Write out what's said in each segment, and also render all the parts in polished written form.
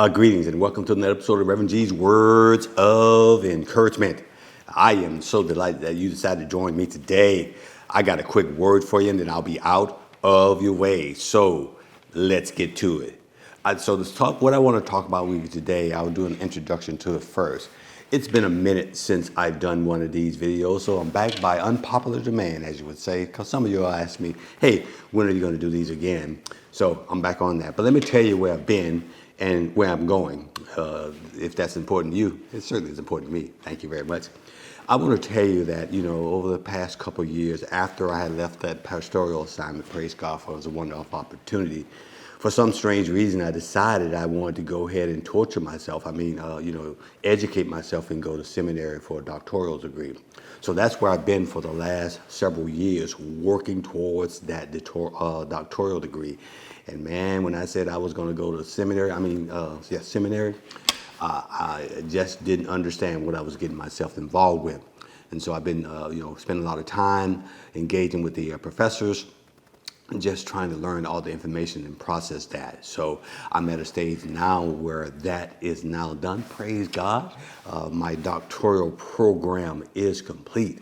Greetings and welcome to another episode of Reverend G's Words of Encouragement. I am so delighted that you decided to join me today. I got a quick word for you and then I'll be out of your way. So let's get to it. What I want to talk about with you today, I'll do an introduction to it first. It's been a minute since I've done one of these videos, so I'm back by unpopular demand, as you would say, because some of you all asked me, hey, when are you going to do these again? So I'm back on that. But let me tell you where I've been and where I'm going. If that's important to you, it certainly is important to me. Thank you very much. I want to tell you that, over the past couple of years, after I had left that pastoral assignment, praise God for it, was a wonderful opportunity. For some strange reason, I decided I wanted to go ahead and torture myself. Educate myself and go to seminary for a doctoral degree. So that's where I've been for the last several years, working towards that doctoral degree. And man, when I said I was going to go to seminary, I just didn't understand what I was getting myself involved with. And so I've been, spending a lot of time engaging with the professors, just trying to learn all the information and process that. So I'm at a stage now where that is now done. Praise God. My doctoral program is complete.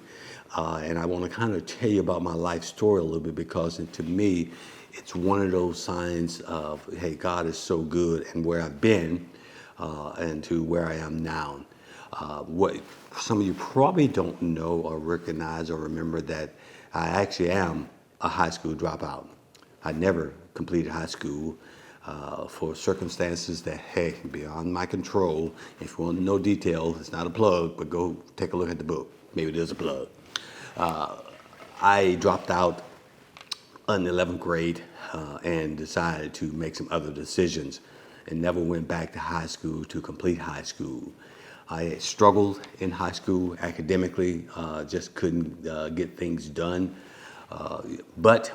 And I want to kind of tell you about my life story a little bit because to me, it's one of those signs of, hey, God is so good and where I've been and to where I am now. What some of you probably don't know or recognize or remember that I actually am a high school dropout. I never completed high school for circumstances that, hey, beyond my control. If you want to know details, it's not a plug, but go take a look at the book. Maybe it is a plug. I dropped out in the 11th grade and decided to make some other decisions and never went back to high school to complete high school. I struggled in high school academically, just couldn't get things done. But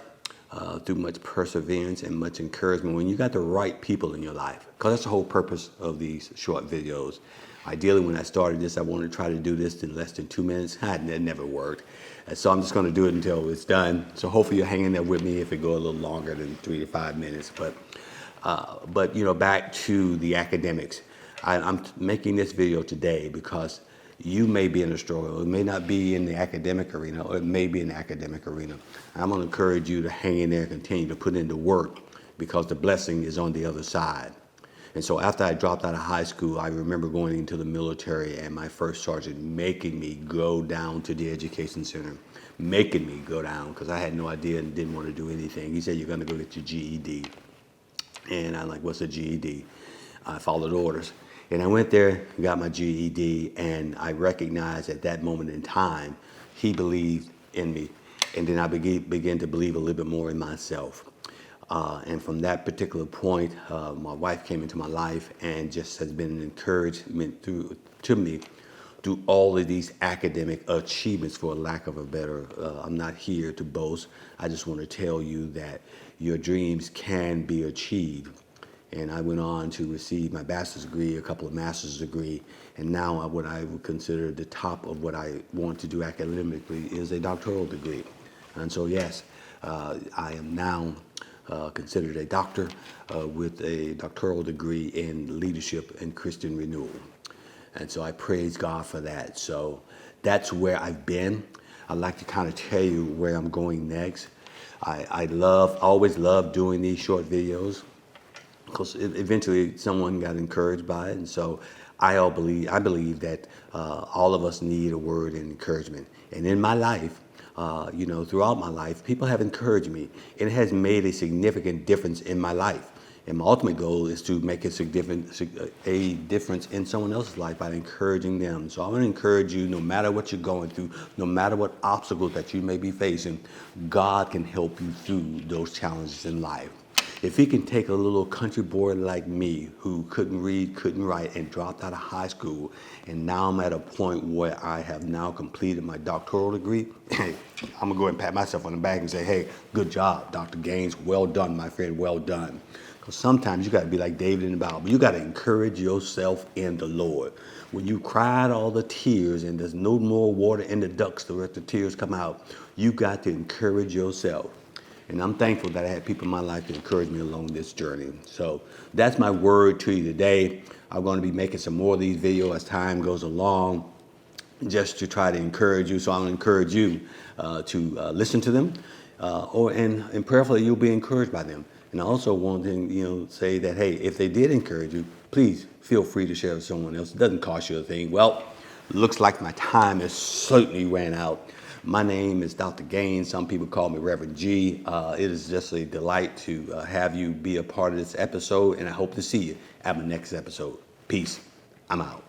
through much perseverance and much encouragement, when you got the right people in your life, because that's the whole purpose of these short videos. Ideally, when I started this, I wanted to try to do this in less than 2 minutes. That never worked. And so I'm just going to do it until it's done. So hopefully you're hanging there with me if it go a little longer than 3 to 5 minutes. But back to the academics. I'm making this video today because you may be in a struggle. It may not be in the academic arena, or it may be in the academic arena. I'm going to encourage you to hang in there and continue to put in the work because the blessing is on the other side. And so after I dropped out of high school, I remember going into the military and my first sergeant making me go down to the education center, making me go down because I had no idea and didn't want to do anything. He said, you're going to go get your GED. And I'm like, what's a GED? I followed orders. And I went there, got my GED, and I recognized at that moment in time, he believed in me. And then I began to believe a little bit more in myself. And from that particular point, my wife came into my life and just has been an encouragement to me through all of these academic achievements, for lack of a better, I'm not here to boast. I just want to tell you that your dreams can be achieved. And I went on to receive my bachelor's degree, a couple of master's degree, and now what I would consider the top of what I want to do academically is a doctoral degree. And so, yes, I am now considered a doctor with a doctoral degree in leadership and Christian renewal. And so I praise God for that. So that's where I've been. I'd like to kind of tell you where I'm going next. I always love doing these short videos, because eventually someone got encouraged by it. And so I believe that all of us need a word of encouragement. And in my life, throughout my life, people have encouraged me. And it has made a significant difference in my life. And my ultimate goal is to make a difference in someone else's life by encouraging them. So I want to encourage you, no matter what you're going through, no matter what obstacles that you may be facing, God can help you through those challenges in life. If he can take a little country boy like me who couldn't read, couldn't write, and dropped out of high school, and now I'm at a point where I have now completed my doctoral degree, I'm going to go ahead and pat myself on the back and say, hey, good job, Dr. Gaines. Well done, my friend, well done. Because sometimes you got to be like David in the Bible. You got to encourage yourself in the Lord. When you cried all the tears and there's no more water in the ducts to let the tears come out, you got to encourage yourself. And I'm thankful that I had people in my life to encourage me along this journey. So that's my word to you today. I'm going to be making some more of these videos as time goes along, just to try to encourage you. So I'm going to encourage you to listen to them, and prayerfully you'll be encouraged by them. And I also want to say that, hey, if they did encourage you, please feel free to share with someone else. It doesn't cost you a thing. Well, looks like my time has certainly ran out. My name is Dr. Gaines. Some people call me Reverend G. It is just a delight to have you be a part of this episode, and I hope to see you at my next episode. Peace. I'm out.